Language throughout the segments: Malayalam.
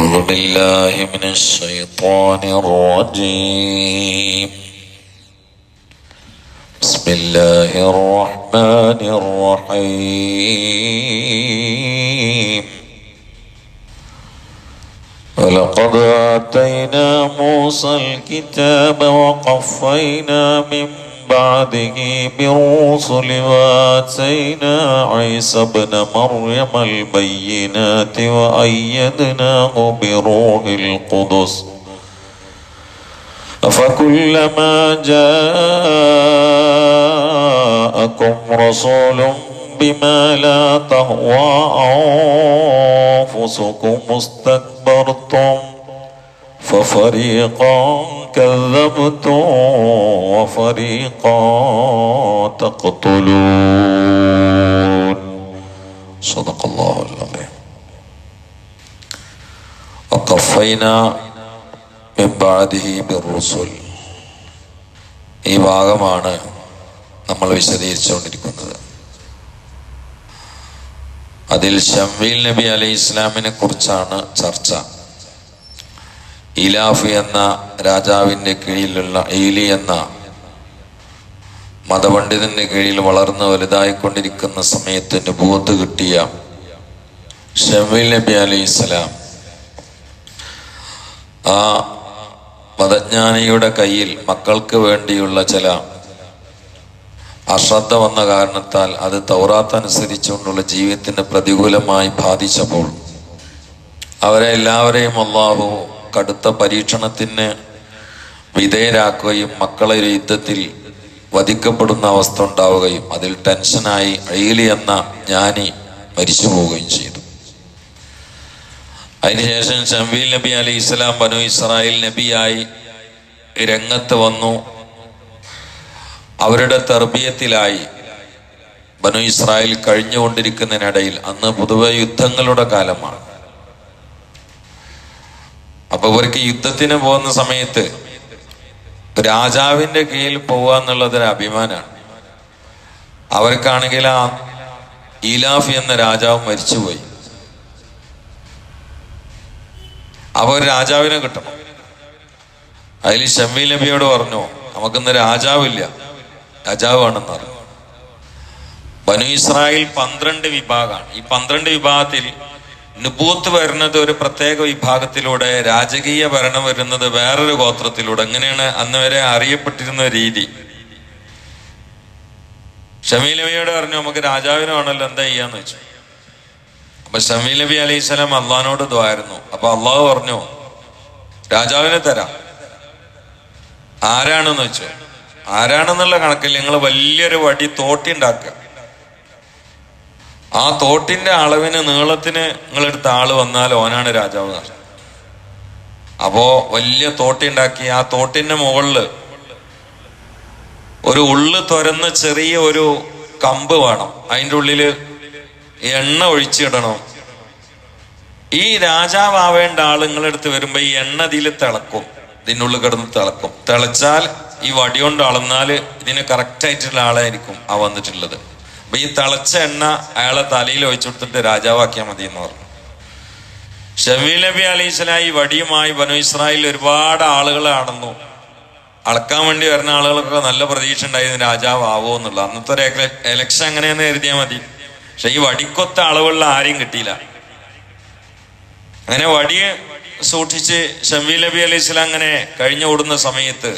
أعوذ بالله من الشيطان الرجيم. بسم الله الرحمن الرحيم. ولقد آتينا موسى الكتاب وقفينا من بعده بالرسل وآتينا عيسى ابن مريم البينات وأيدناه بروح القدس أفكلما جاءكم رسول بما لا تهوى أنفسكم استكبرتم ففريقا كذبتم وفريقا تقتلون. صدق الله العظيم. وقفينا من بعده بالرسل. ഈ ഭാഗമാണ് നമ്മൾ വിശദീകരിച്ചുകൊണ്ടിരിക്കുന്നത്. അതിൽ ശംവീൽ നബി അലൈഹി ഇസ്ലാമിനെ കുറിച്ചാണ് ചർച്ച. ഈലാഫ് എന്ന രാജാവിൻ്റെ കീഴിലുള്ള ഈലി എന്ന മതപണ്ഡിതന്റെ കീഴിൽ വളർന്ന് വലുതായിക്കൊണ്ടിരിക്കുന്ന സമയത്ത് നുബുവത്ത് കിട്ടിയ ശംവീൽ നബി അലൈഹി ഇസ്ലാം ആ മതജ്ഞാനിയുടെ കയ്യിൽ മക്കൾക്ക് വേണ്ടിയുള്ള ചില അശ്രദ്ധ വന്ന കാരണത്താൽ അത് തൗറാത്ത് അനുസരിച്ചുകൊണ്ടുള്ള ജീവിതത്തിന് പ്രതികൂലമായി ബാധിച്ചപ്പോൾ അവരെ എല്ലാവരെയും അല്ലാഹു കടുത്ത പരീക്ഷണത്തിന് വിധേയരാക്കുകയും മക്കളെ ഒരു യുദ്ധത്തിൽ വധിക്കപ്പെടുന്ന അവസ്ഥ ഉണ്ടാവുകയും അതിൽ ടെൻഷനായി ഈലി എന്ന ജ്ഞാനി മരിച്ചു പോവുകയും ചെയ്തു. അതിനുശേഷം ശംവീൽ നബി അലൈഹി ഇസ്ലാം ബനു ഇസ്രായേൽ നബിയായി രംഗത്ത് വന്നു. അവരുടെ തർബിയത്തിലായി ബനു ഇസ്രായേൽ കഴിഞ്ഞുകൊണ്ടിരിക്കുന്നതിനിടയിൽ അന്ന് പൊതുവെ യുദ്ധങ്ങളുടെ കാലമാണ്. അപ്പൊ ഇവർക്ക് യുദ്ധത്തിന് പോകുന്ന സമയത്ത് രാജാവിന്റെ കീഴിൽ പോവുക എന്നുള്ളതൊരു അഭിമാനമാണ്. അവർക്കാണെങ്കിൽ ആ ഈലാഫ് എന്ന രാജാവ് മരിച്ചുപോയി. അവർ രാജാവിനെ കിട്ടണം. അതിൽ ശംവീൽ നബിയോട് പറഞ്ഞു, നമുക്കിന്ന് രാജാവില്ല, രാജാവ് വേണമെന്ന് പറഞ്ഞു. ബനു ഇസ്രായേൽ 12 വിഭാഗമാണ്. ഈ 12 വിഭാഗത്തിൽ നുബൂത്ത് വരുന്നത് ഒരു പ്രത്യേക വിഭാഗത്തിലൂടെ, രാജകീയ ഭരണം വരുന്നത് വേറൊരു ഗോത്രത്തിലൂടെ. അങ്ങനെയാണ് അന്ന് വരെ അറിയപ്പെട്ടിരുന്ന രീതി. ശമീൽ നബിയോട് പറഞ്ഞു, നമുക്ക് രാജാവിനെ വേണമല്ലോ, എന്താ ചെയ്യാന്ന് വെച്ചു. അപ്പൊ ശമീൽ നബി അലൈഹി സ്വലാം അള്ളാഹിനോട് ദ്വായിരുന്നു. അപ്പൊ അള്ളാഹു പറഞ്ഞു, രാജാവിനെ തരാം. ആരാണെന്ന് വെച്ചു. ആരാണെന്നുള്ള കണക്കിൽ നിങ്ങൾ വലിയൊരു വടി തോട്ടി ഉണ്ടാക്കുക. ആ തോട്ടിന്റെ അളവിന് നീളത്തിന് നിങ്ങളെടുത്ത ആള് വന്നാൽ ഓനാണ് രാജാവ്. അപ്പോ വലിയ തോട്ടി ഉണ്ടാക്കി ആ തോട്ടിന്റെ മുകളില് ഒരു ഉള്ളു തുരന്ന് ചെറിയ ഒരു കമ്പ് വേണം. അതിൻ്റെ ഉള്ളില് എണ്ണ ഒഴിച്ചിടണം. ഈ രാജാവേണ്ട ആള് നിങ്ങളെടുത്ത് വരുമ്പോ ഈ എണ്ണ ഇതിൽ തിളക്കും, ഇതിനുള്ളിൽ കിടന്ന് തിളക്കും. തിളച്ചാൽ ഈ വടി കൊണ്ട് അളന്നാൽ ഇതിന് കറക്റ്റായിട്ടുള്ള ആളായിരിക്കും ആ വന്നിട്ടുള്ളത്. അപ്പൊ ഈ തിളച്ച എണ്ണ അയാളെ തലയിൽ ഒഴിച്ചു കൊടുത്തിട്ട് രാജാവാക്കിയാൽ മതി എന്ന് പറഞ്ഞു. ശമീൽ നബി അലൈഹി സ്വലാം ഈ വടിയുമായി ബനു ഇസ്രായേൽ ഒരുപാട് ആളുകൾ ആണെന്നു. അളക്കാൻ വേണ്ടി വരുന്ന ആളുകൾക്കൊക്കെ നല്ല പ്രതീക്ഷ ഉണ്ടായിരുന്നു രാജാവ് ആവോ എന്നുള്ള. അന്നത്തെ ഒരു എലക്ഷൻ അങ്ങനെയെന്ന് കരുതിയാൽ മതി. പക്ഷെ ഈ വടിക്കൊത്ത അളവുള്ള ആരെയും കിട്ടിയില്ല. അങ്ങനെ വടിയെ സൂക്ഷിച്ച് ശമീൽ നബി അലൈഹി സ്വലാം അങ്ങനെ കഴിഞ്ഞു ഓടുന്ന സമയത്ത്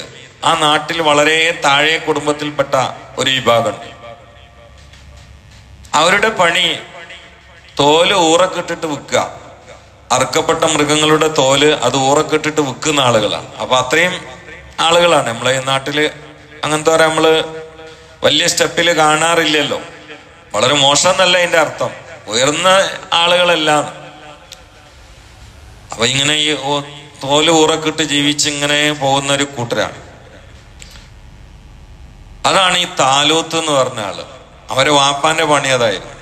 ആ നാട്ടിൽ വളരെ താഴെ കുടുംബത്തിൽപ്പെട്ട ഒരു വിഭാഗമുണ്ട്. അവരുടെ പണി തോല് ഊറക്കിട്ടിട്ട് വിൽക്കുക. അറുക്കപ്പെട്ട മൃഗങ്ങളുടെ തോല് അത് ഊറക്കിട്ടിട്ട് വിൽക്കുന്ന ആളുകളാണ്. അപ്പൊ അത്രയും ആളുകളാണ് നമ്മളെ ഈ നാട്ടില്. അങ്ങനത്തെ നമ്മള് വലിയ സ്റ്റെപ്പില് കാണാറില്ലല്ലോ. വളരെ മോശം എന്നല്ല അതിന്റെ അർത്ഥം, ഉയർന്ന ആളുകളെല്ലാം. അപ്പൊ ഇങ്ങനെ ഈ തോല് ഊറക്കിട്ട് ജീവിച്ച് ഇങ്ങനെ പോകുന്ന ഒരു കൂട്ടരാണ്. അതാണ് ഈ താലൂത്ത് എന്ന് പറഞ്ഞ ആള്. അവരെ വാപ്പാന്റെ പണി അതായിരുന്നു.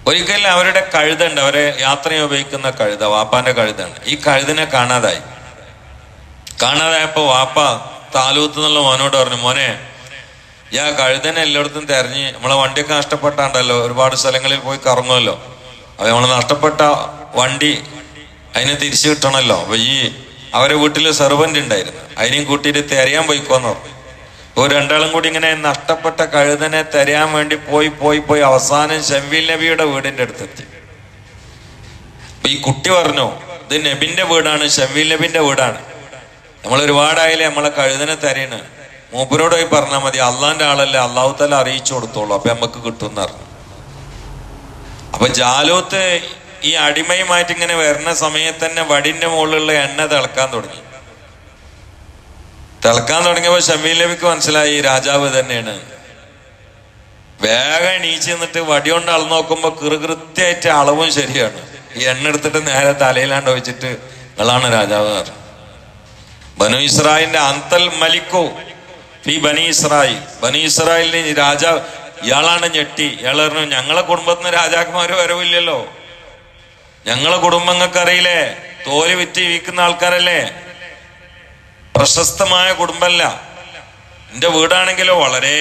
ഒരിക്കൽ അവരുടെ കഴുതുണ്ട്, അവരെ യാത്രയെ ഉപയോഗിക്കുന്ന കഴുത, വാപ്പാന്റെ കഴുതാണ്. ഈ കഴുതിനെ കാണാതായപ്പോ വാപ്പ താലൂത്ത് എന്നുള്ള മോനോട് പറഞ്ഞു, മോനെ ഈ ആ കഴുതനെ എല്ലായിടത്തും തെരഞ്ഞ്, നമ്മളെ വണ്ടിയൊക്കെ നഷ്ടപ്പെട്ടാണ്ടല്ലോ, ഒരുപാട് സ്ഥലങ്ങളിൽ പോയി കറങ്ങുമല്ലോ. അപ്പൊ നമ്മള് നഷ്ടപ്പെട്ട വണ്ടി അതിനെ തിരിച്ചു കിട്ടണമല്ലോ. അപ്പൊ ഈ അവരെ വീട്ടിൽ സെർവൻ്റ് ഉണ്ടായിരുന്നു, അതിനെയും കൂട്ടിയിട്ട് തെരയാൻ പോയിക്കോന്ന് പറഞ്ഞു. ഒരു രണ്ടാളും കൂടി ഇങ്ങനെ നഷ്ടപ്പെട്ട കഴുതനെ തെരയാൻ വേണ്ടി പോയി അവസാനം ശംവീൽ നബിയുടെ വീടിന്റെ അടുത്തെത്തി. അപ്പൊ ഈ കുട്ടി പറഞ്ഞു, ഇത് നബിന്റെ വീടാണ്, ശംവീൽ നബിന്റെ വീടാണ്, നമ്മൾ ഒരുപാടായാലേ നമ്മളെ കഴുതനെ തെരയണ്, മൂപ്പരോട് പോയി പറഞ്ഞാൽ മതി, അള്ളാന്റെ ആളല്ലേ, അള്ളാഹു തആല അറിയിച്ചു കൊടുത്തോളൂ, അപ്പൊ നമുക്ക് കിട്ടുമെന്ന് പറഞ്ഞു. അപ്പൊ ജാലൂത്ത് ഈ അടിമയുമായിട്ട് ഇങ്ങനെ വരുന്ന സമയത്ത് തന്നെ വടിന്റെ മുകളിലുള്ള എണ്ണ തിളക്കാൻ തുടങ്ങിയപ്പോ ശംവീൽ നബിക്ക് മനസ്സിലായി രാജാവ് തന്നെയാണ്. വേഗം എണീച്ച് നിന്നിട്ട് വടി കൊണ്ട് അളന്ന് നോക്കുമ്പോ കൃത്യമായിട്ട് അളവും ശരിയാണ്. ഈ എണ്ണ എടുത്തിട്ട് നേരെ തലയിലാണ്ട് വെച്ചിട്ട് നിങ്ങളാണ് രാജാവ് പറഞ്ഞു. ബനു ഇസ്രായേലിന്റെ അന്തൽ മലിക്കോ ഈ ബനി ഇസ്രായേലിന് രാജാവ് ഇയാളാണ് ഞെട്ടി. ഇയാൾ പറഞ്ഞു, ഞങ്ങളെ കുടുംബത്തിന് രാജാക്കന്മാര് വരവില്ലല്ലോ, ഞങ്ങളെ കുടുംബങ്ങൾക്ക് അറിയില്ലേ, തോല് വിറ്റ് ജീവിക്കുന്ന ആൾക്കാരല്ലേ, പ്രശസ്തമായ കുടുംബമല്ല. എന്റെ വീടാണെങ്കിലോ വളരെ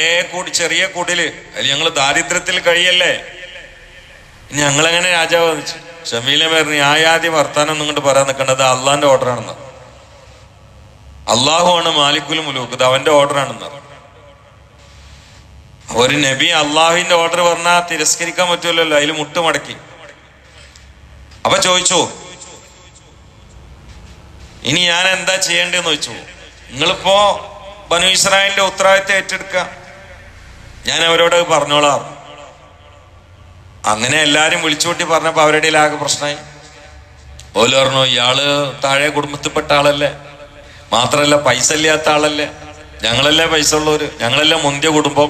ചെറിയ കുടില്, അതിൽ ഞങ്ങൾ ദാരിദ്ര്യത്തിൽ കഴിയല്ലേ, ഞങ്ങളെങ്ങനെ രാജാവ് വന്നിച്ചു. ശമീല പറഞ്ഞു, ആയാദ്യം വർത്താനം ഒന്നും കൊണ്ട് പറയാൻ നിൽക്കേണ്ടത് അള്ളാന്റെ ഓർഡറാണെന്ന്. അള്ളാഹു ആണ് മാലിക്കുൽ മുലൂക്ക്, ഇത് അവന്റെ ഓർഡറാണെന്ന്. ഒരു നബി അള്ളാഹുവിന്റെ ഓർഡർ പറഞ്ഞാൽ തിരസ്കരിക്കാൻ പറ്റുമല്ലോ, അതിൽ മുട്ടുമടക്കി. അപ്പൊ ചോദിച്ചു, ഇനി ഞാൻ എന്താ ചെയ്യേണ്ടതെന്ന് ചോദിച്ചു. നിങ്ങളിപ്പോ ബനു ഇസ്രായേലിന്റെ ഉത്തരവാദിത്തം ഏറ്റെടുക്കുക, ഞാൻ അവരോട് പറഞ്ഞോളാം. അങ്ങനെ എല്ലാരും വിളിച്ചുകൂട്ടി പറഞ്ഞപ്പോ അവരുടെ ആകെ പ്രശ്നമായി. ഓല് പറഞ്ഞു, ഇയാള് താഴെ കുടുംബത്തിൽപ്പെട്ട ആളല്ലേ, മാത്രല്ല പൈസ ഇല്ലാത്ത ആളല്ലേ, ഞങ്ങളല്ലേ പൈസ ഉള്ളവര്, ഞങ്ങളല്ലേ മുന്തിയ കുടുംബം,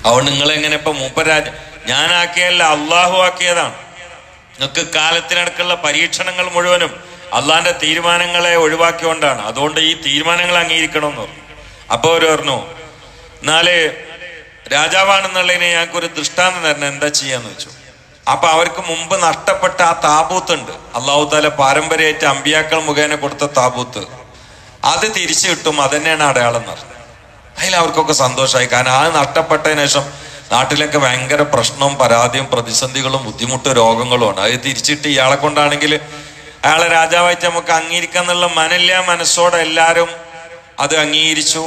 അതുകൊണ്ട് നിങ്ങളെങ്ങനെ ഇപ്പൊ മൂപ്പരാജ ഞാനാക്കിയല്ല അള്ളാഹു ആക്കിയതാണ്. നിങ്ങൾക്ക് കാലത്തിനടക്കുള്ള പരീക്ഷണങ്ങൾ മുഴുവനും അള്ളാന്റെ തീരുമാനങ്ങളെ ഒഴിവാക്കിക്കൊണ്ടാണ്, അതുകൊണ്ട് ഈ തീരുമാനങ്ങൾ അംഗീകരിക്കണമെന്ന് പറഞ്ഞു. അപ്പൊ അവര് പറഞ്ഞു, എന്നാല് രാജാവാണെന്നുള്ളതിനെ ഞങ്ങൾക്കൊരു ദൃഷ്ടാന്തം തരണം, എന്താ ചെയ്യാന്ന് വെച്ചു. അപ്പൊ അവർക്ക് മുമ്പ് നഷ്ടപ്പെട്ട ആ താബൂത്ത് ഉണ്ട്, അള്ളാഹു തആല പാരമ്പര്യമായിട്ട് അമ്പിയാക്കൾ മുഖേന കൊടുത്ത താബൂത്ത്, അത് തിരിച്ചു കിട്ടും, അതന്നെയാണ് അടയാളം എന്ന് പറഞ്ഞു. അതിൽ അവർക്കൊക്കെ സന്തോഷമായി. കാരണം അത് നഷ്ടപ്പെട്ടതിന് ശേഷം നാട്ടിലൊക്കെ ഭയങ്കര പ്രശ്നവും പരാതിയും പ്രതിസന്ധികളും ബുദ്ധിമുട്ടും രോഗങ്ങളുമാണ്. അത് തിരിച്ചിട്ട് ഇയാളെ കൊണ്ടാണെങ്കിൽ അയാളെ രാജാവായിട്ട് നമുക്ക് അംഗീകരിക്കാന്നുള്ള മനസ്സോടെ എല്ലാവരും അത് അംഗീകരിച്ചു.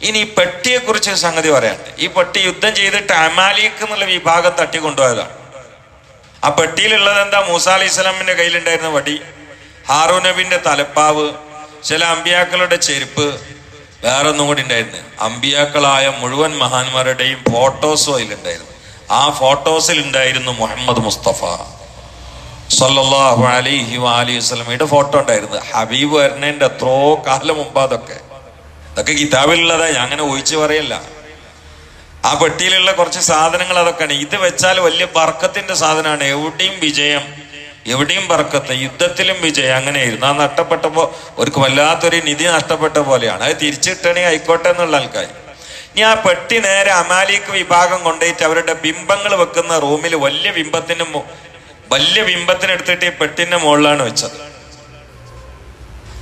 ഇനി ഈ പെട്ടിയെ കുറിച്ച് സംഗതി പറയാണ്ട്. ഈ പെട്ടി യുദ്ധം ചെയ്തിട്ട് അമാലിക്ക് എന്നുള്ള വിഭാഗം തട്ടിക്കൊണ്ടുപോയതാണ്. ആ പെട്ടിയിലുള്ളത് എന്താ? മൂസാ അലൈഹി സ്വലാമിന്റെ കയ്യിലുണ്ടായിരുന്ന വടി, ഹാറൂൻ നബിന്റെ തലപ്പാവ്, ചില അമ്പിയാക്കളുടെ ചെരുപ്പ്, വേറെ ഒന്നും കൂടി ഉണ്ടായിരുന്നു. അമ്പിയാക്കളായ മുഴുവൻ മഹാന്മാരുടെയും ഫോട്ടോസും അതിലുണ്ടായിരുന്നു. ആ ഫോട്ടോസിൽ ഉണ്ടായിരുന്നു മുഹമ്മദ് മുസ്തഫ സല്ലല്ലാഹു അലൈഹി വആലിഹി വസല്ലമയുടെ ഫോട്ടോ ഉണ്ടായിരുന്നു. ഹബീബ് വരുന്നതിന്റെ എത്രയോ കാലം മുമ്പ് അതൊക്കെ കിതാബിലുള്ളതാ, ഞാൻ അങ്ങനെ ഒഴിച്ചു പറയല്ല. ആ പെട്ടിയിലുള്ള കുറച്ച് സാധനങ്ങൾ അതൊക്കെയാണ്. ഇത് വെച്ചാൽ വലിയ ബർക്കത്തിന്റെ സാധനമാണ്. എവിടെയും വിജയം, എവിടെയും ബർക്കത്ത്, യുദ്ധത്തിലും വിജയം. അങ്ങനെയായിരുന്നു. ആ നഷ്ടപ്പെട്ടപ്പോ അവർക്ക് വല്ലാത്തൊരു നിധി നഷ്ടപ്പെട്ട പോലെയാണ്. അത് തിരിച്ചിട്ടണെങ്കിൽ ആയിക്കോട്ടെ എന്നുള്ള ആൾക്കാർ. ഇനി ആ പെട്ടി നേരെ അമാലിക്ക് വിഭാഗം കൊണ്ടുപോയിട്ട് അവരുടെ ബിംബങ്ങൾ വെക്കുന്ന റൂമിൽ വലിയ ബിംബത്തിനെടുത്തിട്ട് ഈ പെട്ടിന്റെ മുകളിലാണ് വെച്ചത്.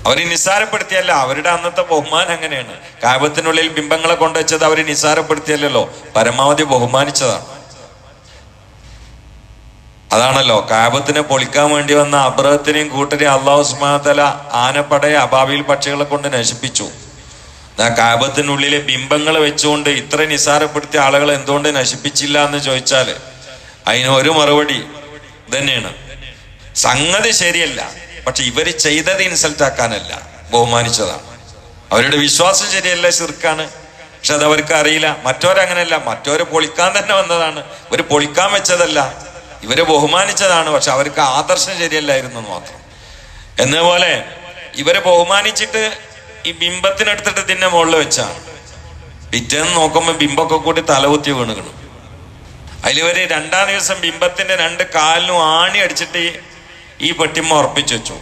അവര് നിസ്സാരപ്പെടുത്തിയല്ല, അവരുടെ അന്നത്തെ ബഹുമാനം അങ്ങനെയാണ്. കാബത്തിനുള്ളിൽ ബിംബങ്ങളെ കൊണ്ടുവച്ചത് അവര് നിസ്സാരപ്പെടുത്തിയല്ലോ, പരമാവധി ബഹുമാനിച്ചതാണ്. അതാണല്ലോ കാബത്തിനെ പൊളിക്കാൻ വേണ്ടി വന്ന അബ്രഹത്തിനെയും കൂട്ടരെയും അല്ലാഹു സുബ്ഹാനഹു വ തആല ആനപ്പടയെ അബാബീൽ പക്ഷികളെ കൊണ്ട് നശിപ്പിച്ചു. ആ കാബത്തിനുള്ളിലെ ബിംബങ്ങൾ വെച്ചുകൊണ്ട് ഇത്ര നിസ്സാരപ്പെടുത്തിയ ആളുകളെ എന്തുകൊണ്ട് നശിപ്പിച്ചില്ല എന്ന് ചോദിച്ചാല് അതിന് ഒരു മറുപടി തന്നെയാണ്. സംഗതി ശരിയല്ല, പക്ഷെ ഇവര് ചെയ്തത് ഇൻസൾട്ട് ആക്കാനല്ല, ബഹുമാനിച്ചതാണ്. അവരുടെ വിശ്വാസം ശരിയല്ല, ശിർക്കാണ്. പക്ഷെ അത് അവർക്ക് അറിയില്ല. മറ്റവരങ്ങനെയല്ല, മറ്റവര് പൊളിക്കാൻ തന്നെ വന്നതാണ്, ഇവര് പൊളിക്കാൻ വെച്ചതല്ല, ഇവരെ ബഹുമാനിച്ചതാണ്. പക്ഷെ അവർക്ക് ആദർശം ശരിയല്ലായിരുന്നു എന്ന് മാത്രം. എന്നപോലെ ഇവരെ ബഹുമാനിച്ചിട്ട് ഈ ബിംബത്തിനെടുത്തിട്ട് ഇതിന്റെ മുകളിൽ വെച്ചാണ്. പിറ്റേന്ന് നോക്കുമ്പോ ബിംബമൊക്കെ കൂടി തലകുത്തി വീണുകണു. അതിലിവര് രണ്ടാം ദിവസം ബിംബത്തിന്റെ 2 കാലിനും ആണി അടിച്ചിട്ട് ഈ പെട്ടിമ്മ ഉറപ്പിച്ചു വെച്ചു.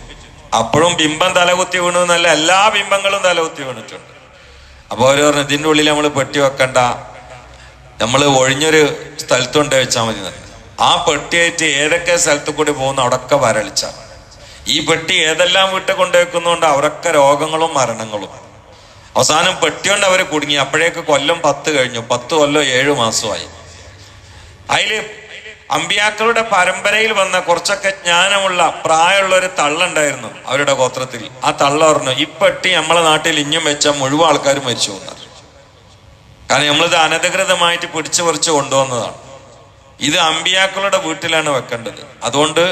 അപ്പോഴും ബിംബം തലകുത്തി വീണു എന്നല്ല, എല്ലാ ബിംബങ്ങളും തലകുത്തി വീണിട്ടുണ്ട്. അപ്പൊ അവര് പറഞ്ഞു, ഇതിന്റെ ഉള്ളിൽ നമ്മൾ പെട്ടി വെക്കണ്ട, നമ്മൾ ഒഴിഞ്ഞൊരു സ്ഥലത്തുകൊണ്ട് വെച്ചാൽ മതി. ആ പെട്ടിയായിട്ട് ഏതൊക്കെ സ്ഥലത്ത് കൂടി പോകുന്ന അവിടൊക്കെ വരളിച്ച. ഈ പെട്ടി ഏതെല്ലാം വീട്ടിൽ കൊണ്ടുവെക്കുന്നതുകൊണ്ട് അവരൊക്കെ രോഗങ്ങളും മരണങ്ങളും. അവസാനം പെട്ടി കൊണ്ട് അവർ കുടുങ്ങി. അപ്പോഴേക്ക് കൊല്ലം 10 കഴിഞ്ഞു. 10 കൊല്ലം 7 മാസമായി. അതില് അമ്പിയാക്കളുടെ പരമ്പരയിൽ വന്ന കുറച്ചൊക്കെ ജ്ഞാനമുള്ള പ്രായമുള്ള ഒരു തള്ളുണ്ടായിരുന്നു അവരുടെ ഗോത്രത്തിൽ. ആ തള്ള പറഞ്ഞു, ഈ പെട്ടി നമ്മളെ നാട്ടിൽ ഇഞ്ഞും വെച്ചാൽ മുഴുവൻ ആൾക്കാർ മരിച്ചു പോകുന്നത്. കാരണം നമ്മളിത് അനധികൃതമായിട്ട് പിടിച്ചു പറിച്ച് കൊണ്ടുവന്നതാണ്. ഇത് അമ്പിയാക്കളുടെ വീട്ടിലാണ് വെക്കേണ്ടത്. അതുകൊണ്ട്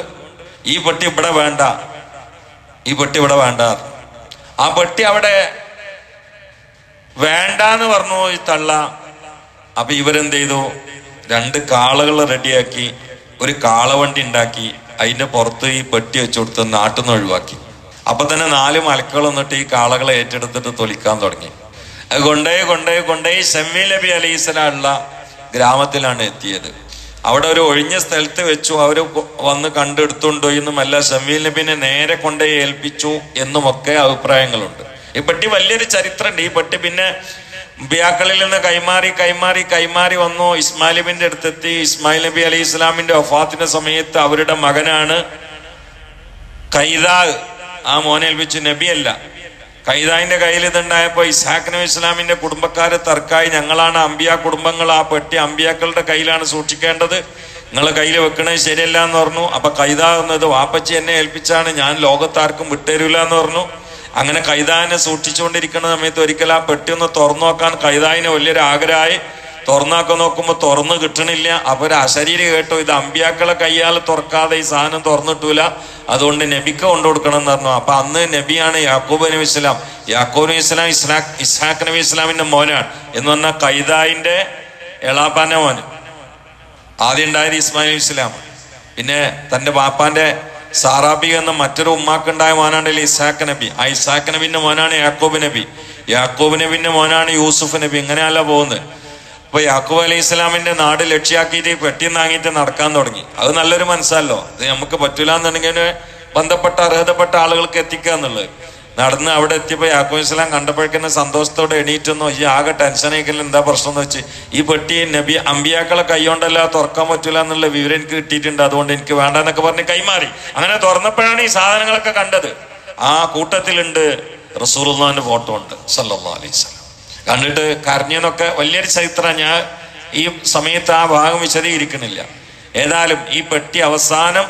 ഈ പെട്ടി ഇവിടെ വേണ്ട, ഈ പെട്ടി ഇവിടെ വേണ്ട. ആ പെട്ടി അവിടെ വേണ്ടാന്ന് പറഞ്ഞു ഈ തള്ള. അപ്പൊ ഇവരെന്ത് ചെയ്തു? 2 കാളകൾ റെഡിയാക്കി ഒരു കാളവണ്ടി ഉണ്ടാക്കി അതിന്റെ പുറത്ത് ഈ പെട്ടി വെച്ചു കൊടുത്ത് നാട്ടിൽ നിന്ന് ഒഴിവാക്കി. അപ്പൊ തന്നെ 4 മലക്കുകൾ വന്നിട്ട് ഈ കാളകളെ ഏറ്റെടുത്തിട്ട് തൊലിക്കാൻ തുടങ്ങി. അത് കൊണ്ടേ ശമ്മീൽ നബി അലൈഹിസ്സലാം ഉള്ള ഗ്രാമത്തിലാണ് എത്തിയത്. അവിടെ ഒരു ഒഴിഞ്ഞ സ്ഥലത്ത് വെച്ചു. അവര് വന്ന് കണ്ടെടുത്തുണ്ടോ എന്നുമല്ല, ശമ്മീൽ നബിനെ നേരെ കൊണ്ടുപോയി ഏൽപ്പിച്ചു എന്നുമൊക്കെ അഭിപ്രായങ്ങളുണ്ട്. ഈ പെട്ടി വലിയൊരു ചരിത്രമുണ്ട്. ഈ പെട്ടി പിന്നെ അമ്പിയാക്കളിൽ നിന്ന് കൈമാറി വന്നു. ഇസ്മായിൽ നബിന്റെ അടുത്തെത്തി. ഇസ്മായിൽ നബി അലൈഹി ഇസ്ലാമിന്റെ വഫാത്തിന്റെ സമയത്ത് അവരുടെ മകനാണ് കൈദാ ആ മോനെ ഏൽപ്പിച്ചു. നബിയല്ല. കൈദാന്റെ കയ്യിൽ ഇതുണ്ടായപ്പോ ഇസ്ഹാഖ് നബി ഇസ്ലാമിന്റെ കുടുംബക്കാര് തർക്കായി, ഞങ്ങളാണ് അമ്പിയാ കുടുംബങ്ങൾ, ആ പെട്ടി അമ്പിയാക്കളുടെ കയ്യിലാണ് സൂക്ഷിക്കേണ്ടത്, നിങ്ങളെ കയ്യിൽ വെക്കണത് ശരിയല്ല എന്ന് പറഞ്ഞു. അപ്പൊ കൈദാ എന്നത് വാപ്പച്ചി എന്നെ ഏൽപ്പിച്ചാണ്, ഞാൻ ലോകത്താർക്കും വിട്ടുതരില്ല എന്ന് പറഞ്ഞു. അങ്ങനെ കൈദാനെ സൂക്ഷിച്ചുകൊണ്ടിരിക്കുന്ന സമയത്ത് ഒരിക്കൽ ആ പെട്ടി ഒന്ന് തുറന്നു നോക്കാൻ കൈദായിന് വലിയൊരു ആഗ്രഹമായി. തുറന്നാക്കാൻ നോക്കുമ്പോൾ തുറന്നു കിട്ടണില്ല. അപ്പൊ ഒരു അശരീരി കേട്ടോ, ഇത് അമ്പിയാക്കളെ കയ്യാൽ തുറക്കാതെ ഈ സാധനം തുറന്നിട്ടൂല, അതുകൊണ്ട് നബിക്ക് കൊണ്ടു കൊടുക്കണം എന്ന് പറഞ്ഞു. അപ്പൊ അന്ന് നബിയാണ് യാക്കൂബ് നബി ഇസ്ലാം. യാക്കൂബ് നബി ഇസ്ലാം ഇസ്ഹാഖ് നബി ഇസ്ലാമിന്റെ മോനാണ് എന്ന് പറഞ്ഞാൽ കൈദായിന്റെ എളാപ്പാന്റെ മോന്. ആദ്യം ഉണ്ടായത് ഇസ്മായിൽ നബി ഇസ്ലാം. പിന്നെ തന്റെ ബാപ്പാന്റെ സാറാബി എന്ന മറ്റൊരു ഉമ്മാക്കുണ്ടായ മോനാണ് ഇസ്ഹാഖ് നബി. ആ ഇസ്ഹാഖ് നബിന്റെ മോനാണ് യാക്കൂബ് നബി. യാക്കൂബ് നബിന്റെ മോനാണ് യൂസുഫ് നബി. ഇങ്ങനെയല്ല പോകുന്നത്. അപ്പൊ യാക്കൂബ് അലൈഹി ഇസ്ലാമിന്റെ നാട് ലക്ഷ്യാക്കിയിട്ട് പെട്ടിയും താങ്ങിയിട്ട് നടക്കാൻ തുടങ്ങി. അത് നല്ലൊരു മനസ്സല്ലോ. അത് നമുക്ക് പറ്റൂല എന്നുണ്ടെങ്കിൽ ബന്ധപ്പെട്ട അർഹതപ്പെട്ട ആളുകൾക്ക് എത്തിക്കുക എന്നുള്ളത്. നടന്ന് അവിടെ എത്തിയപ്പോ യാക്കൂബ് ഇസ്ലാം കണ്ടപ്പോഴേക്കും സന്തോഷത്തോടെ എണീറ്റെന്നോ, ഈ ആകെ ടെൻഷനായിക്കലും എന്താ പ്രശ്നം എന്ന് വെച്ച്, ഈ പെട്ടി നബി അമ്പിയാക്കളെ കൈകൊണ്ടല്ല തുറക്കാൻ പറ്റൂല എന്നുള്ള വിവരം എനിക്ക് കിട്ടിയിട്ടുണ്ട്, അതുകൊണ്ട് എനിക്ക് വേണ്ടെന്നൊക്കെ പറഞ്ഞ് കൈമാറി. അങ്ങനെ തുറന്നപ്പോഴാണ് ഈ സാധനങ്ങളൊക്കെ കണ്ടത്. ആ കൂട്ടത്തിലുണ്ട് റസൂലുള്ളാഹിന്റെ ഫോട്ടോ ഉണ്ട് സല്ലല്ലാഹു അലൈഹി വസല്ലം. കണ്ടിട്ട് കരഞ്ഞെന്നൊക്കെ വലിയൊരു ചരിത്രം. ഞാൻ ഈ സമയത്ത് ആ ഭാഗം വിശദീകരിക്കണില്ല. ഏതായാലും ഈ പെട്ടി അവസാനം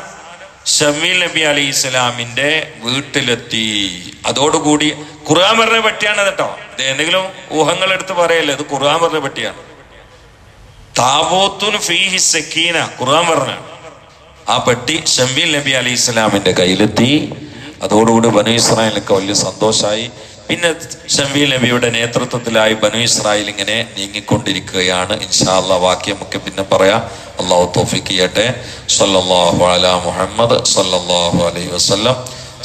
ശമ്മീൽ നബി അലൈഹി ഇസ്ലാമിന്റെ വീട്ടിലെത്തി. അതോടുകൂടി ഖുർആൻ പറഞ്ഞ പെട്ടിയാണ് കേട്ടോ. ഇത് എന്തെങ്കിലും ഊഹങ്ങൾ എടുത്ത് പറയല്ലേ, ഇത് ഖുർആൻ പറഞ്ഞ പെട്ടിയാണ്. താബൂത്തുൻ ഫീഹി സക്കീന, ഖുർആൻ പറഞ്ഞാണ്. ആ പെട്ടി ശമ്മീൽ നബി അലൈഹി ഇസ്ലാമിന്റെ കയ്യിലെത്തി. അതോടുകൂടി ബനൂ ഇസ്രായേലിനൊക്കെ വലിയ സന്തോഷമായി. പിന്നെ ശമ്മീൽ നബിയുടെ നേതൃത്വത്തിലായി ബനൂ ഇസ്രായേൽ ഇങ്ങനെ നീങ്ങിക്കൊണ്ടിരിക്കുകയാണ്. ഇൻഷാ അല്ലാഹ് ബാക്കി നമുക്ക് പിന്നെ പറയാം. അല്ലാഹു തൗഫീഖ് ചെയ്യട്ടെ. സല്ലല്ലാഹു അലാ മുഹമ്മദ് സല്ലല്ലാഹു അലൈഹി വസല്ലം.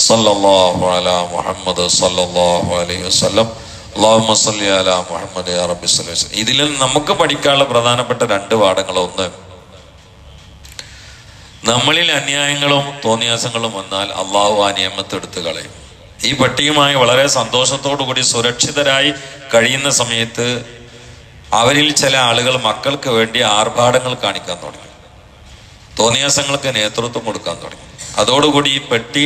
സല്ലല്ലാഹു അലാ മുഹമ്മദ് സല്ലല്ലാഹു അലൈഹി വസല്ലം. അല്ലാഹുമ്മ സല്ലി അലാ മുഹമ്മദ് യാ റബ്ബി സ്വല്ലി വസല്ലം. ഇതിൽ നമുക്ക് പഠിക്കാനുള്ള പ്രധാനപ്പെട്ട 2 പാഠങ്ങൾ. ഒന്ന്, നമ്മളിൽ അന്യായങ്ങളും തോന്നിയാസങ്ങളും വന്നാൽ അള്ളാഹു ആ നിയമത്തെ എടുത്തു കളയും. ഈ പെട്ടിയുമായി വളരെ സന്തോഷത്തോടു കൂടി സുരക്ഷിതരായി കഴിയുന്ന സമയത്ത് അവരിൽ ചില ആളുകൾ മക്കൾക്ക് വേണ്ടി ആർഭാടങ്ങൾ കാണിക്കാൻ തുടങ്ങി, തോന്നിയാസങ്ങൾക്ക് നേതൃത്വം കൊടുക്കാൻ തുടങ്ങി. അതോടുകൂടി ഈ പെട്ടി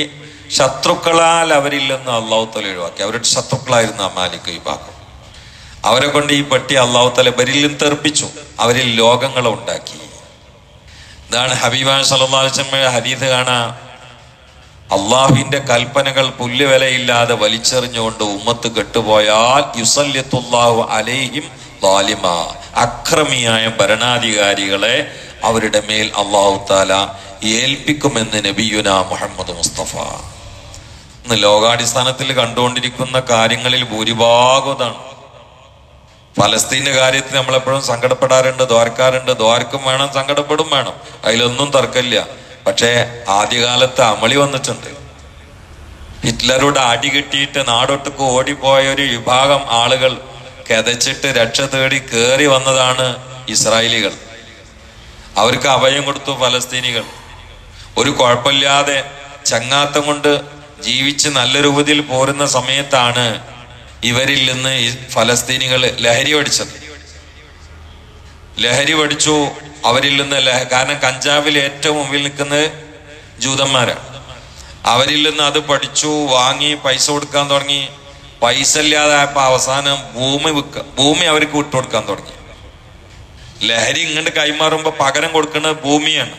ശത്രുക്കളാൽ അവരിൽ നിന്ന് അള്ളാഹു തആല ഒഴിവാക്കി. അവരുടെ ശത്രുക്കളായിരുന്ന അമാലിക് വിഭാഗം, അവരെ കൊണ്ട് ഈ പെട്ടി അള്ളാഹു തആല ഇവരിൽ നിന്ന് തെറിപ്പിച്ചു. അവരിൽ ലോകങ്ങളെ ഉണ്ടാക്കി. ഇതാണ് ഹബീബായ സല്ലല്ലാഹു അലൈഹി വസല്ലം ഹദീസ് കാണാ, അള്ളാഹുവിന്റെ കൽപ്പനകൾ പുല്ലുവിലയില്ലാതെ വലിച്ചെറിഞ്ഞുകൊണ്ട് ഉമ്മത്ത് കെട്ടുപോയാൽ യുസല്ലിത്തുല്ലാഹു അലൈഹിം ളാലിമ, അക്രമിയായ ഭരണാധികാരികളെ അവരുടെ മേൽ അള്ളാഹു തആല ഏൽപ്പിക്കുമെന്ന് നബിയുനാ മുഹമ്മദ് മുസ്തഫ. ഇന്ന് ലോകാടിസ്ഥാനത്തിൽ കണ്ടുകൊണ്ടിരിക്കുന്ന കാര്യങ്ങളിൽ ഭൂരിഭാഗം ഇതാണ്. ഫലസ്തീന്റെ കാര്യത്തിൽ നമ്മളെപ്പോഴും സങ്കടപ്പെടാറുണ്ട്, ദ്വാരക്കാറുണ്ട്. ദ്വാരക്കും വേണം, സങ്കടപ്പെടും വേണം, അതിലൊന്നും തർക്കമില്ല. പക്ഷേ ആദ്യകാലത്ത് അമളി വന്നിട്ടുണ്ട്. ഹിറ്റ്ലറുടെ അടി കിട്ടിയിട്ട് നാടൊട്ടുക്ക് ഓടിപ്പോയ ഒരു വിഭാഗം ആളുകൾ കെതച്ചിട്ട് രക്ഷ തേടി കയറി വന്നതാണ് ഇസ്രായേലികൾ. അവർക്ക് അഭയം കൊടുത്തു ഫലസ്തീനികൾ. ഒരു കുഴപ്പമില്ലാതെ ചങ്ങാത്തം കൊണ്ട് ജീവിച്ച് നല്ല രൂപത്തിൽ പോരുന്ന സമയത്താണ് ഇവരിൽ നിന്ന് ഈ ഫലസ്തീനികൾ ലഹരി പഠിച്ചത്. ലഹരി പഠിച്ചു അവരിൽ നിന്ന്. കാരണം കഞ്ചാവിൽ ഏറ്റവും മുമ്പിൽ നിൽക്കുന്നത് ജൂതന്മാരാണ്. അവരിൽ നിന്ന് അത് പഠിച്ചു, വാങ്ങി, പൈസ കൊടുക്കാൻ തുടങ്ങി. പൈസ ഇല്ലാതായപ്പോ അവസാനം ഭൂമി അവർക്ക് വിട്ടുകൊടുക്കാൻ തുടങ്ങി. ലഹരി ഇങ്ങോട്ട് കൈമാറുമ്പോ പകരം കൊടുക്കുന്നത് ഭൂമിയാണ്.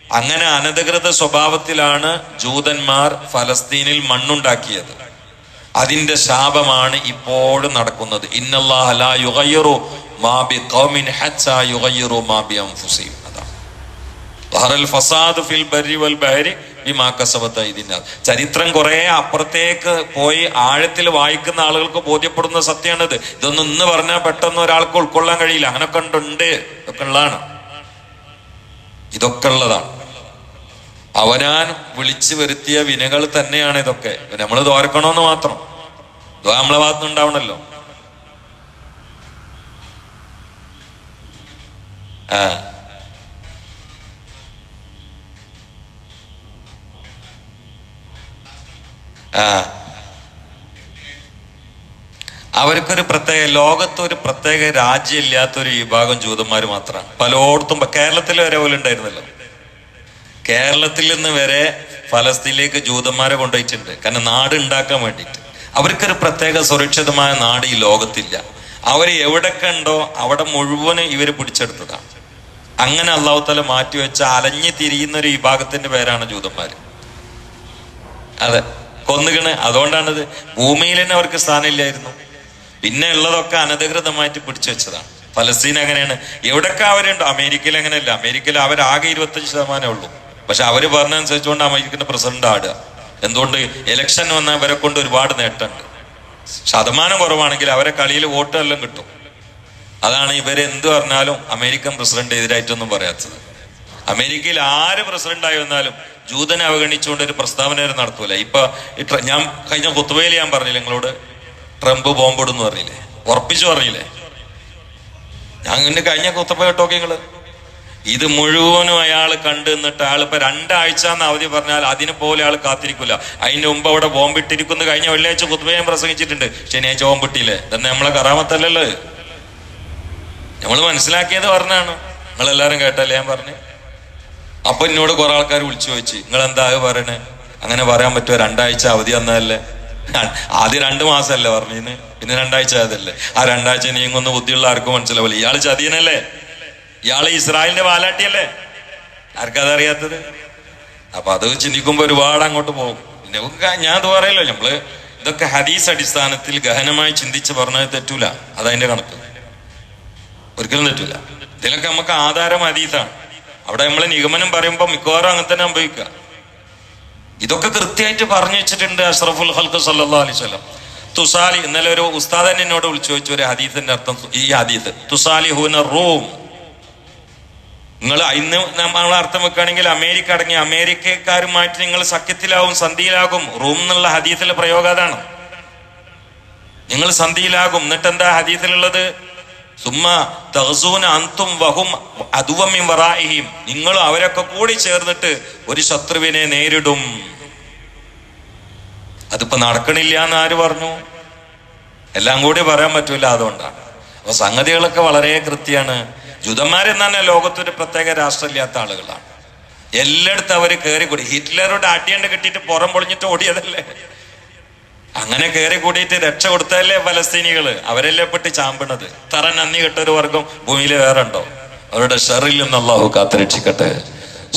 അങ്ങനെ അനധികൃത സ്വഭാവത്തിലാണ് ജൂതന്മാർ ഫലസ്തീനിൽ മണ്ണുണ്ടാക്കിയത്. അതിന്റെ ശാപമാണ് ഇപ്പോഴും നടക്കുന്നത്. ഇന്നല്ലാഹ ലാ യുഗയ്യിറു മാ ബിഖൗമിൻ ഹത്താ യുഗയ്യിറു മാ ബിഅൻഫുസിഹിം. അതാണ് ഫസാദ് ഫിൽ ബർരി വൽ ബഹരി ബിമാ കസബത് അയ്ദിന്നാസ്. ചരിത്രം കുറെ അപ്പുറത്തേക്ക് പോയി ആഴത്തിൽ വായിക്കുന്ന ആളുകൾക്ക് ബോധ്യപ്പെടുന്ന സത്യമാണിത്. ഇതൊന്നും ഇന്ന് പറഞ്ഞാൽ പെട്ടെന്ന് ഒരാൾക്ക് ഉൾക്കൊള്ളാൻ കഴിയില്ല. അങ്ങനൊക്കെ ഉണ്ട്, ഇതൊക്കെ ഉള്ളതാണ്, ഇതൊക്കെ ഉള്ളതാണ്. അവനാൻ വിളിച്ചു വരുത്തിയ വിനകൾ തന്നെയാണ് ഇതൊക്കെ. നമ്മൾ തോർക്കണമെന്ന് മാത്രം. നമ്മളെ ഭാഗത്തുനിന്ന് ഉണ്ടാവണല്ലോ. അവർക്കൊരു പ്രത്യേക, ലോകത്തൊരു പ്രത്യേക രാജ്യമില്ലാത്തൊരു വിഭാഗം ജൂതന്മാർ മാത്രമാണ്. പലയിടത്തും കേരളത്തിൽ വരെ പോലെ ഉണ്ടായിരുന്നല്ലോ. കേരളത്തിൽ നിന്ന് വരെ ഫലസ്തീനിലേക്ക് ജൂതന്മാരെ കൊണ്ടുപോയിട്ടുണ്ട്. കാരണം നാട് ഉണ്ടാക്കാൻ വേണ്ടിയിട്ട്. അവർക്കൊരു പ്രത്യേക സുരക്ഷിതമായ നാട് ഈ ലോകത്തില്ല. അവർ എവിടെയൊക്കെ ഉണ്ടോ അവിടെ മുഴുവനും ഇവർ പിടിച്ചെടുത്തതാണ്. അങ്ങനെ അള്ളാഹു തആല മാറ്റിവെച്ച അലഞ്ഞു തിരിയുന്ന ഒരു വിഭാഗത്തിന്റെ പേരാണ് ജൂതന്മാർ. അതെ, കൊന്നുകണ്. അതുകൊണ്ടാണിത്. ഭൂമിയിൽ തന്നെ അവർക്ക് സ്ഥാനമില്ലായിരുന്നു. പിന്നെ ഉള്ളതൊക്കെ അനധികൃതമായിട്ട് പിടിച്ചു വെച്ചതാണ്. ഫലസ്തീൻ അങ്ങനെയാണ്. എവിടെയൊക്കെ അവരുണ്ടോ. അമേരിക്കയിൽ അങ്ങനെയല്ല. അമേരിക്കയിൽ അവരാകെ 25% ഉള്ളൂ. പക്ഷെ അവര് പറഞ്ഞനുസരിച്ചുകൊണ്ട് അമേരിക്കന്റെ പ്രസിഡന്റ് ആടുക. എന്തുകൊണ്ട്? ഇലക്ഷൻ വന്നാൽ അവരെ കൊണ്ട് ഒരുപാട് നേട്ടമുണ്ട്. ശതമാനം കുറവാണെങ്കിൽ അവരെ കളിയിൽ വോട്ട് എല്ലാം കിട്ടും. അതാണ് ഇവരെ എന്ത് പറഞ്ഞാലും അമേരിക്കൻ പ്രസിഡന്റ് എതിരായിട്ടൊന്നും പറയാത്തത്. അമേരിക്കയിൽ ആര് പ്രസിഡന്റായി വന്നാലും ജൂതനെ അവഗണിച്ചുകൊണ്ട് ഒരു പ്രസ്താവന വരെ നടത്തൂല. ഇപ്പൊ ഞാൻ കഴിഞ്ഞ ഖുത്ബയിൽ ഞാൻ പറഞ്ഞില്ലേ നിങ്ങളോട്, ട്രംപ് ബോംബിടുന്ന് പറഞ്ഞില്ലേ, ഉറപ്പിച്ചു പറഞ്ഞില്ലേ. ഞാൻ ഇന്ന് കഴിഞ്ഞ ഖുത്ബ കേട്ടോക്കെ നിങ്ങള്. ഇത് മുഴുവനും അയാൾ കണ്ടു നിന്നിട്ട് ആളിപ്പോ 2 ആഴ്ച എന്ന് അവധി പറഞ്ഞാൽ അതിന് പോലെ ആൾ കാത്തിരിക്കില്ല. അതിന് മുമ്പ് അവിടെ ബോംബിട്ടിരിക്കുന്നു. കഴിഞ്ഞ വെള്ളിയാഴ്ച ഖുത്ബ ഞാൻ പ്രസംഗിച്ചിട്ടുണ്ട്. ശനിയാഴ്ച ബോംബിട്ടില്ലേ. ഇതന്നെ നമ്മളെ കറാമത്തല്ലല്ലോ. നമ്മൾ മനസ്സിലാക്കിയത് പറഞ്ഞാണ്. നിങ്ങളെല്ലാരും കേട്ടല്ലേ ഞാൻ പറഞ്ഞു. അപ്പൊ എന്നോട് കുറെ ആൾക്കാർ വിളിച്ചു ചോദിച്ചു, നിങ്ങൾ എന്താ പറയണേ, അങ്ങനെ പറയാൻ പറ്റുമോ? 2 ആഴ്ച അവധി വന്നതല്ലേ. ആദ്യം 2 മാസമല്ലേ പറഞ്ഞിന്, പിന്നെ 2 ആഴ്ച ആയതല്ലേ. ആ 2 ആഴ്ച നീങ്ങൊന്ന് ബുദ്ധിയുള്ള ആർക്കും മനസ്സിലാവില്ല. ഇയാള് ചതിയനല്ലേ, ഇയാള് ഇസ്രായേലിന്റെ വാലാട്ടിയല്ലേ. ആർക്കതറിയാത്തത്? അപ്പൊ അത് ചിന്തിക്കുമ്പോ ഒരുപാട് അങ്ങോട്ട് പോകും. പിന്നെ ഞാൻ അത് പറയല്ലോ, നമ്മള് ഇതൊക്കെ ഹദീസ് അടിസ്ഥാനത്തിൽ ഗഹനമായി ചിന്തിച്ച് പറഞ്ഞത് തെറ്റൂല. അതതിന്റെ കണക്ക്, ഒരിക്കലും തെറ്റൂല. ഇതിലൊക്കെ നമുക്ക് ആധാരം ഹദീസാണ്. അവിടെ നമ്മള് നിഗമനം പറയുമ്പോൾ മിക്കവാറും അങ്ങനെ തന്നെ സംഭവിക്കുക. ഇതൊക്കെ കൃത്യമായിട്ട് പറഞ്ഞു വെച്ചിട്ടുണ്ട് അഷ്റഫുൽ ഖൽഖ് സല്ലല്ലാഹു അലൈഹി വസല്ലം. തുസാലി, ഇന്നലെ ഒരു ഉസ്താദ് തന്നെ എന്നോട് വിളിച്ചു ചോദിച്ചു ഒരു ഹദീസിന്റെ അർത്ഥം. ഈ ഹദീസ് തുസാലിഹൂന റൂം, നിങ്ങൾ ഇന്ന് നമ്മൾ അർത്ഥം വെക്കുകയാണെങ്കിൽ അമേരിക്ക അടങ്ങി അമേരിക്കക്കാരുമായിട്ട് നിങ്ങൾ സഖ്യത്തിലാവും, സന്ധിയിലാകും. റൂം എന്നുള്ള ഹദീസിലെ പ്രയോഗം അതാണ്. നിങ്ങൾ സന്ധിയിലാകും. എന്നിട്ട് എന്താ ഹദീസിലുള്ളത്? സുമ്മ തഗ്സൂന അൻതും വഹും അദുവ്വം മിൻ വറാഇഹിം, നിങ്ങൾ അവരൊക്കെ കൂടി ചേർന്നിട്ട് ഒരു ശത്രുവിനെ നേരിടും. അതിപ്പോ നടക്കണില്ല എന്ന് ആര് പറഞ്ഞു? എല്ലാം കൂടി പറയാൻ പറ്റൂല. അതുകൊണ്ടാണ്. അപ്പൊ സംഗതികളൊക്കെ വളരെ കൃത്യമാണ്. ജൂതന്മാരെന്ന് പറഞ്ഞാൽ ലോകത്തൊരു പ്രത്യേക രാഷ്ട്രമില്ലാത്ത ആളുകളാണ്. എല്ലായിടത്തും അവര് കയറി കൂടി. ഹിറ്റ്ലറുടെ അടിയണ്ട് കിട്ടിയിട്ട് പുറം പൊളിഞ്ഞിട്ട് ഓടിയതല്ലേ. അങ്ങനെ കയറി കൂടിയിട്ട് രക്ഷ കൊടുത്തതല്ലേ ഫലസ്തീനികള്. അവരെല്ലേ പെട്ട് ചാമ്പണത്. തറ നന്ദി കെട്ടൊരു വർഗം ഭൂമിയിൽ വേറെ ഉണ്ടോ? അവരുടെ ഷറിൽ നിന്ന് അല്ലാഹു കാത്തുരക്ഷിക്കട്ടെ.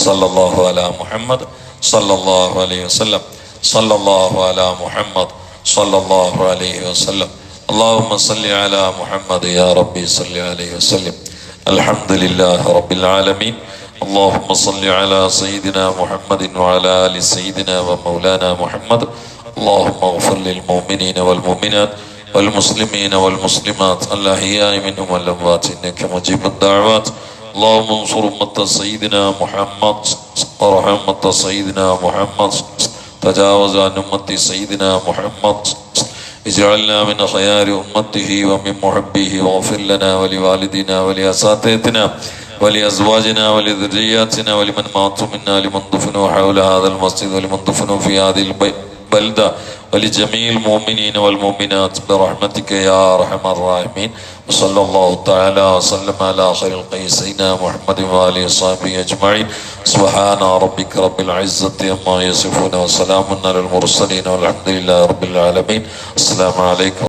സല്ലല്ലാഹു അലാ മുഹമ്മദ് സല്ലല്ലാഹു അലൈഹി വസല്ലം. സല്ലല്ലാഹു അലാ മുഹമ്മദ് സല്ലല്ലാഹു അലൈഹി വസല്ലം. اللهم صل على محمد يا ربي صل عليه وسلم. الحمد لله رب العالمين. اللهم صل على سيدنا محمد وعلى آل سيدنا ومولانا محمد. اللهم اغفر للمؤمنين والمؤمنات والمسلمين والمسلمات الأحياء منهم والأموات إنك مجيب الدعوات. اللهم انصر أمة سيدنا محمد وارحم أمة سيدنا محمد. تجاوز عن أمة سيدنا محمد. اجعلنا من خيار أمته ومن محبه. واغفر لنا ولوالدنا ولأساتذتنا ولأزواجنا ولذرياتنا ولمن ماتوا منا لمن دفنوا حول هذا المسجد ولمن دفنوا في هذه البلدة ولجميع المؤمنين والمؤمنات برحمتك يا أرحم الراحمين. وصلى الله تعالى وسلم على خير الخلق سيدنا محمد وآله وصحبه أجمعين. سبحان ربك رب العزة عما يصفون وسلام على المرسلين والحمد لله رب العالمين. السلام عليكم.